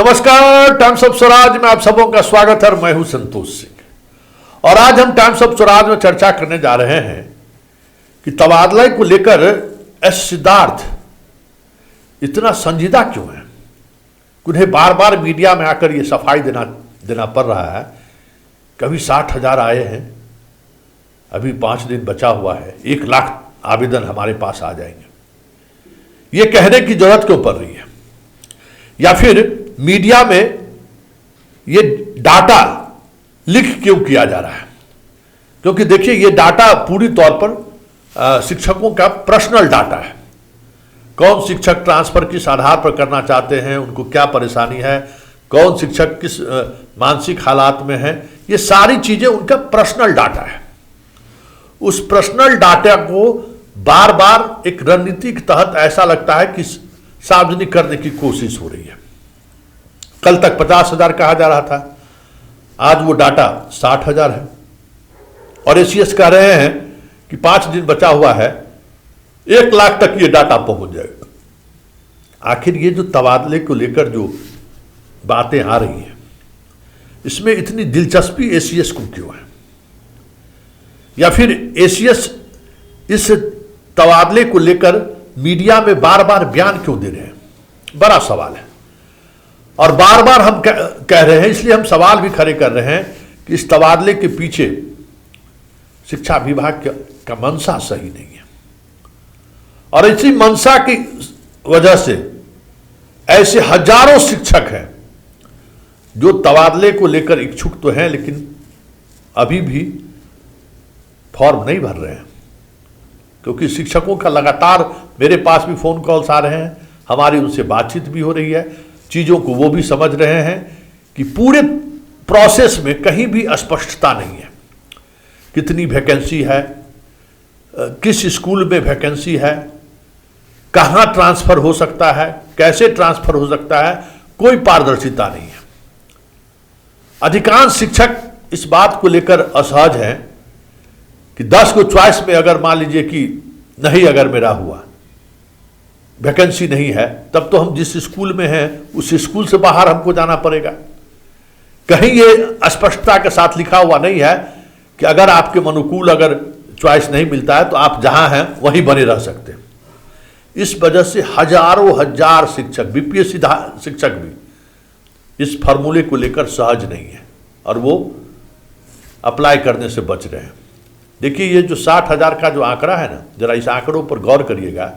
नमस्कार, times of Swaraj में आप सबों का स्वागत है। मैं हूं संतोष सिंह और आज हम टाइम्स ऑफ स्वराज में चर्चा करने जा रहे हैं कि तबादले को लेकर एस सिद्धार्थ इतना संजीदा क्यों है। उन्हें बार बार मीडिया में आकर ये सफाई देना पड़ रहा है। कभी 60,000 आए हैं, अभी 5 दिन बचा हुआ है, 1 लाख आवेदन हमारे पास आ जाएंगे। ये कहने की जरूरत क्यों पड़ रही है, या फिर मीडिया में ये डाटा लीक क्यों किया जा रहा है? क्योंकि देखिए, ये डाटा पूरी तौर पर शिक्षकों का पर्सनल डाटा है। कौन शिक्षक ट्रांसफर किस आधार पर करना चाहते हैं, उनको क्या परेशानी है, कौन शिक्षक किस मानसिक हालात में है, ये सारी चीजें उनका पर्सनल डाटा है। उस पर्सनल डाटा को बार बार एक रणनीति के तहत ऐसा लगता है कि सार्वजनिक करने की कोशिश हो रही है। कल तक 50,000 कहा जा रहा था, आज वो डाटा 60,000 है और एसीएस कह रहे हैं कि 5 दिन बचा हुआ है, 1 लाख तक ये डाटा पहुंच जाएगा। आखिर ये जो तबादले को लेकर जो बातें आ रही हैं, इसमें इतनी दिलचस्पी एसीएस को क्यों है, या फिर एसीएस इस तबादले को लेकर मीडिया में बार बार बयान क्यों दे रहे हैं? बड़ा सवाल है और बार बार हम कह रहे हैं, इसलिए हम सवाल भी खड़े कर रहे हैं कि इस तबादले के पीछे शिक्षा विभाग का मंशा सही नहीं है। और इसी मंशा की वजह से ऐसे हजारों शिक्षक हैं जो तबादले को लेकर इच्छुक तो हैं, लेकिन अभी भी फॉर्म नहीं भर रहे हैं। क्योंकि शिक्षकों का लगातार मेरे पास भी फोन कॉल्स आ रहे हैं, हमारी उनसे बातचीत भी हो रही है, चीज़ों को वो भी समझ रहे हैं कि पूरे प्रोसेस में कहीं भी स्पष्टता नहीं है। कितनी वैकेंसी है, किस स्कूल में वैकेंसी है, कहाँ ट्रांसफ़र हो सकता है, कैसे ट्रांसफ़र हो सकता है, कोई पारदर्शिता नहीं है। अधिकांश शिक्षक इस बात को लेकर असहज हैं कि 10 को चॉइस में अगर मान लीजिए कि नहीं, अगर मेरा हुआ, वैकेंसी नहीं है, तब तो हम जिस स्कूल में हैं उस स्कूल से बाहर हमको जाना पड़ेगा। कहीं ये स्पष्टता के साथ लिखा हुआ नहीं है कि अगर आपके अनुकूल अगर चॉइस नहीं मिलता है तो आप जहां हैं वहीं बने रह सकते हैं। इस वजह से हजारों हजार शिक्षक, बीपीएससी शिक्षक भी इस फार्मूले को लेकर सहज नहीं है और वो अप्लाई करने से बच रहे हैं। देखिए, ये जो 60,000 का जो आंकड़ा है ना, जरा इस आंकड़ों पर गौर करिएगा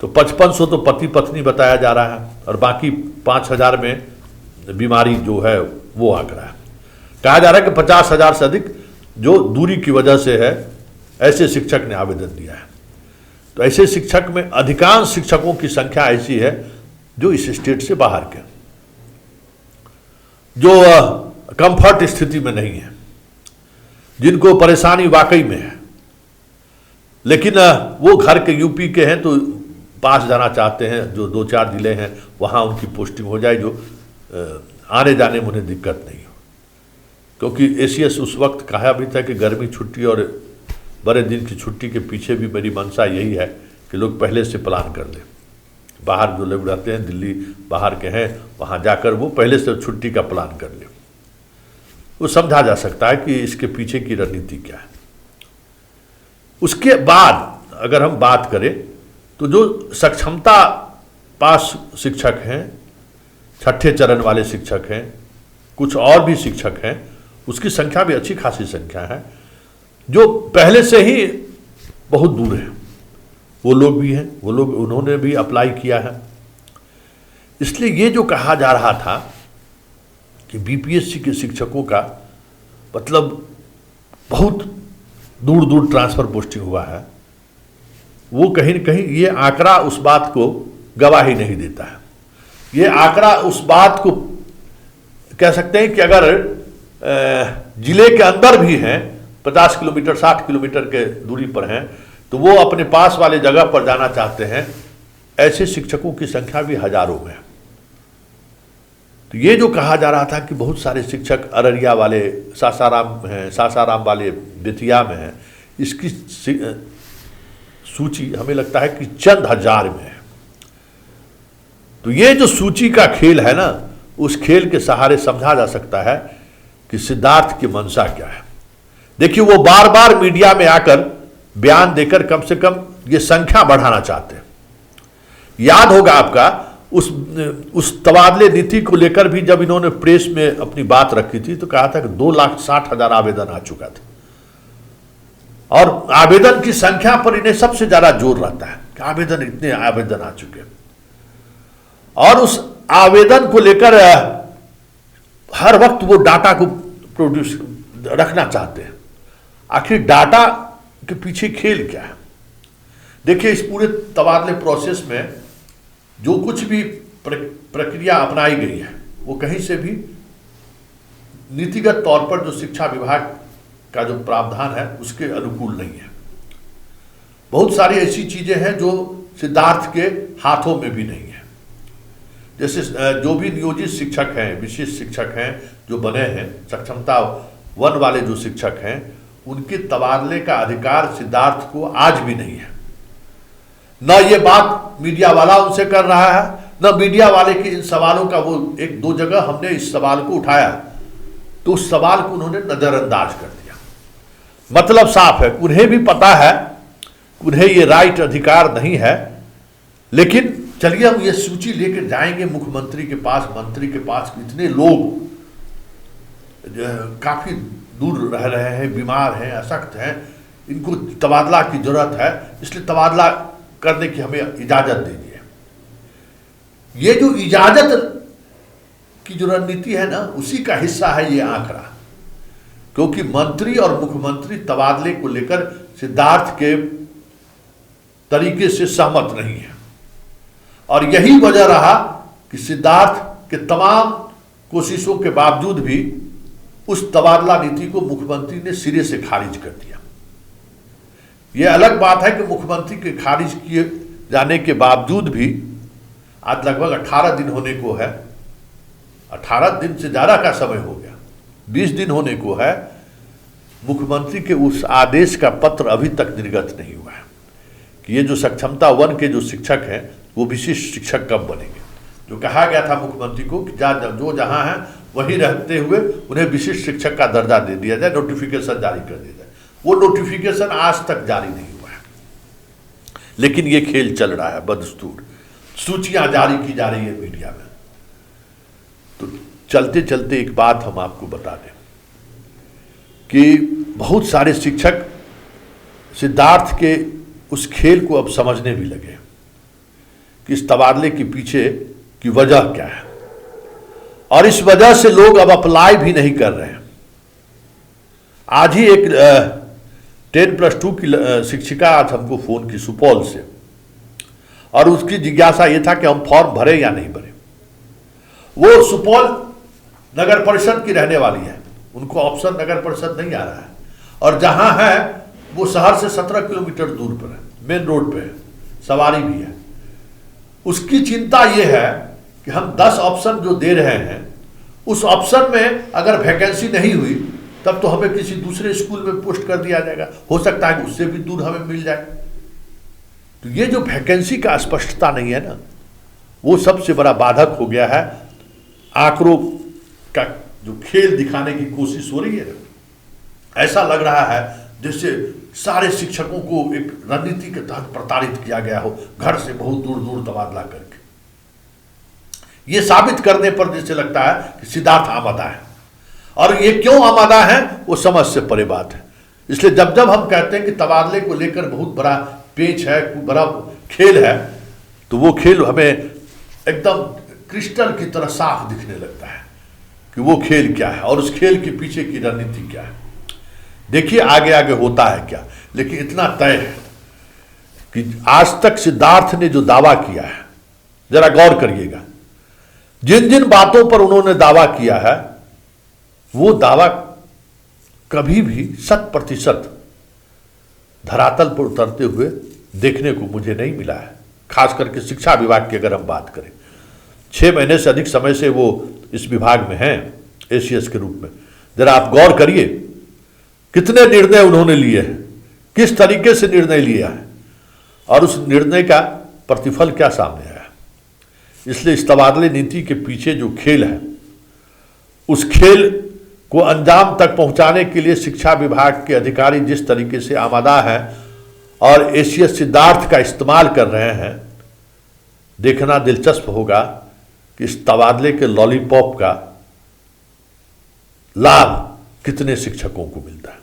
तो 5500 तो पति पत्नी बताया जा रहा है और बाकी 5,000 में बीमारी जो है वो आंकड़ा है। कहा जा रहा है कि 50,000 से अधिक जो दूरी की वजह से है, ऐसे शिक्षक ने आवेदन दिया है। तो ऐसे शिक्षक में अधिकांश शिक्षकों की संख्या ऐसी है जो इस स्टेट से बाहर के, जो कंफर्ट स्थिति में नहीं है, जिनको परेशानी वाकई में है, लेकिन वो घर के यूपी के हैं तो पास जाना चाहते हैं, जो 2-4 जिले हैं वहाँ उनकी पोस्टिंग हो जाए, जो आने जाने में उन्हें दिक्कत नहीं हो। क्योंकि एसीएस उस वक्त कहा भी था कि गर्मी छुट्टी और बड़े दिन की छुट्टी के पीछे भी मेरी मंशा यही है कि लोग पहले से प्लान कर लें। बाहर जो लोग रहते हैं, दिल्ली बाहर के हैं, वहाँ जाकर वो पहले से छुट्टी का प्लान कर लें। वो समझा जा सकता है कि इसके पीछे की रणनीति क्या है। उसके बाद अगर हम बात करें तो जो सक्षमता पास शिक्षक हैं, 6ठे चरण वाले शिक्षक हैं, कुछ और भी शिक्षक हैं, उसकी संख्या भी अच्छी खासी संख्या है। जो पहले से ही बहुत दूर है, वो लोग भी हैं, वो लोग उन्होंने भी अप्लाई किया है। इसलिए ये जो कहा जा रहा था कि बीपीएससी के शिक्षकों का मतलब बहुत दूर दूर ट्रांसफ़र पोस्टिंग हुआ है, वो कहीं न कहीं ये आंकड़ा उस बात को गवाही नहीं देता है। ये आंकड़ा उस बात को कह सकते हैं कि अगर जिले के अंदर भी हैं, 50 किलोमीटर 60 किलोमीटर के दूरी पर हैं, तो वो अपने पास वाले जगह पर जाना चाहते हैं। ऐसे शिक्षकों की संख्या भी हजारों में है। तो ये जो कहा जा रहा था कि बहुत सारे शिक्षक अररिया वाले, सासाराम हैं, सासाराम वाले बेतिया में हैं, इसकी सूची हमें लगता है कि चंद हजार में है। तो ये जो सूची का खेल है ना, उस खेल के सहारे समझा जा सकता है कि सिद्धार्थ की मंशा क्या है। देखिए, वो बार बार मीडिया में आकर बयान देकर कम से कम ये संख्या बढ़ाना चाहते हैं। याद होगा आपका उस तबादले नीति को लेकर भी जब इन्होंने प्रेस में अपनी बात रखी थी तो कहा था कि 2,60,000 आवेदन आ चुका था, और आवेदन की संख्या पर इन्हें सबसे ज्यादा जोर रहता है कि आवेदन, इतने आवेदन आ चुके हैं, और उस आवेदन को लेकर हर वक्त वो डाटा को प्रोड्यूस रखना चाहते हैं। आखिर डाटा के पीछे खेल क्या है? देखिए, इस पूरे तबादले प्रोसेस में जो कुछ भी प्रक्रिया अपनाई गई है वो कहीं से भी नीतिगत तौर पर जो शिक्षा विभाग का जो प्रावधान है उसके अनुकूल नहीं है। बहुत सारी ऐसी चीजें हैं जो सिद्धार्थ के हाथों में भी नहीं है। जैसे जो भी नियोजित शिक्षक हैं, विशेष शिक्षक हैं जो बने हैं, सक्षमता 1 वाले जो शिक्षक हैं, उनके तबादले का अधिकार सिद्धार्थ को आज भी नहीं है। न ये बात मीडिया वाला उनसे कर रहा है, न मीडिया वाले के इन सवालों का, वो 1-2 जगह हमने इस सवाल को उठाया तो उस सवाल को उन्होंने नजरअंदाज कर दिया। मतलब साफ है, उन्हें भी पता है, उन्हें ये राइट अधिकार नहीं है, लेकिन चलिए हम ये सूची लेकर जाएंगे मुख्यमंत्री के पास, मंत्री के पास। इतने लोग काफी दूर रह रहे हैं, बीमार हैं, अशक्त हैं, इनको तबादला की जरूरत है, इसलिए तबादला करने की हमें इजाजत दीजिए। ये जो इजाजत की जो रणनीति है ना, उसी का हिस्सा है ये आंकड़ा, क्योंकि मंत्री और मुख्यमंत्री तबादले को लेकर सिद्धार्थ के तरीके से सहमत नहीं है, और यही वजह रहा कि सिद्धार्थ के तमाम कोशिशों के बावजूद भी उस तबादला नीति को मुख्यमंत्री ने सिरे से खारिज कर दिया। यह अलग बात है कि मुख्यमंत्री के खारिज किए जाने के बावजूद भी आज लगभग 18 दिन होने को है, 18 दिन से ज्यादा का समय हो गया, 20 दिन होने को है, मुख्यमंत्री के उस आदेश का पत्र अभी तक निर्गत नहीं हुआ है कि ये जो सक्षमता 1 के जो शिक्षक हैं वो विशिष्ट शिक्षक कब बनेंगे। जो कहा गया था मुख्यमंत्री को कि जो जहां है वहीं रहते हुए उन्हें विशिष्ट शिक्षक का दर्जा दे दिया जाए, नोटिफिकेशन जारी कर दिया जाए, वो नोटिफिकेशन आज तक जारी नहीं हुआ है। लेकिन ये खेल चल रहा है बदस्तूर, सूचियां जारी की जा रही है मीडिया में। तो चलते चलते एक बात हम आपको बता दें कि बहुत सारे शिक्षक सिद्धार्थ के उस खेल को अब समझने भी लगे कि इस तबादले के पीछे की वजह क्या है, और इस वजह से लोग अब अप्लाई भी नहीं कर रहे हैं। आज ही एक 10+2 की शिक्षिका आज हमको फोन की सुपौल से, और उसकी जिज्ञासा ये था कि हम फॉर्म भरे या नहीं भरे। वो सुपौल नगर परिषद की रहने वाली है, उनको ऑप्शन नगर परिषद नहीं आ रहा है, और जहां है वो शहर से 17 किलोमीटर दूर पर है, मेन रोड पे है, सवारी भी है। उसकी चिंता ये है कि हम 10 ऑप्शन जो दे रहे हैं उस ऑप्शन में अगर वैकेंसी नहीं हुई तब तो हमें किसी दूसरे स्कूल में पोस्ट कर दिया जाएगा, हो सकता है कि उससे भी दूर हमें मिल जाए। तो ये जो वैकेंसी का स्पष्टता नहीं है ना, वो सबसे बड़ा बाधक हो गया है। आंकड़ों का जो खेल दिखाने की कोशिश हो रही है ना, ऐसा लग रहा है जैसे सारे शिक्षकों को एक रणनीति के तहत प्रताड़ित किया गया हो, घर से बहुत दूर दूर तबादला करके। ये साबित करने पर जैसे लगता है कि सिद्धार्थ आमादा है, और ये क्यों आमादा है वो समझ से परे बात है। इसलिए जब जब हम कहते हैं कि तबादले को लेकर बहुत बड़ा पेच है, बड़ा खेल है, तो वो खेल हमें एकदम क्रिस्टल की तरह साफ दिखने लगता है कि वो खेल क्या है और उस खेल के पीछे की रणनीति क्या है। देखिए आगे आगे होता है क्या, लेकिन इतना तय है कि आज तक सिद्धार्थ ने जो दावा किया है, जरा गौर करिएगा, जिन जिन बातों पर उन्होंने दावा किया है वो दावा कभी भी 100% धरातल पर उतरते हुए देखने को मुझे नहीं मिला है। खास करके शिक्षा विभाग की अगर हम बात करें, 6 महीने से अधिक समय से वो इस विभाग में हैं एसीएस के रूप में। जरा आप गौर करिए कितने निर्णय उन्होंने लिए हैं, किस तरीके से निर्णय लिया है, और उस निर्णय का प्रतिफल क्या सामने आया। इसलिए इस तबादले नीति के पीछे जो खेल है, उस खेल को अंजाम तक पहुंचाने के लिए शिक्षा विभाग के अधिकारी जिस तरीके से आमादा है और एसीएस सिद्धार्थ का इस्तेमाल कर रहे हैं, देखना दिलचस्प होगा कि इस तबादले के लॉलीपॉप का लाभ कितने शिक्षकों को मिलता है।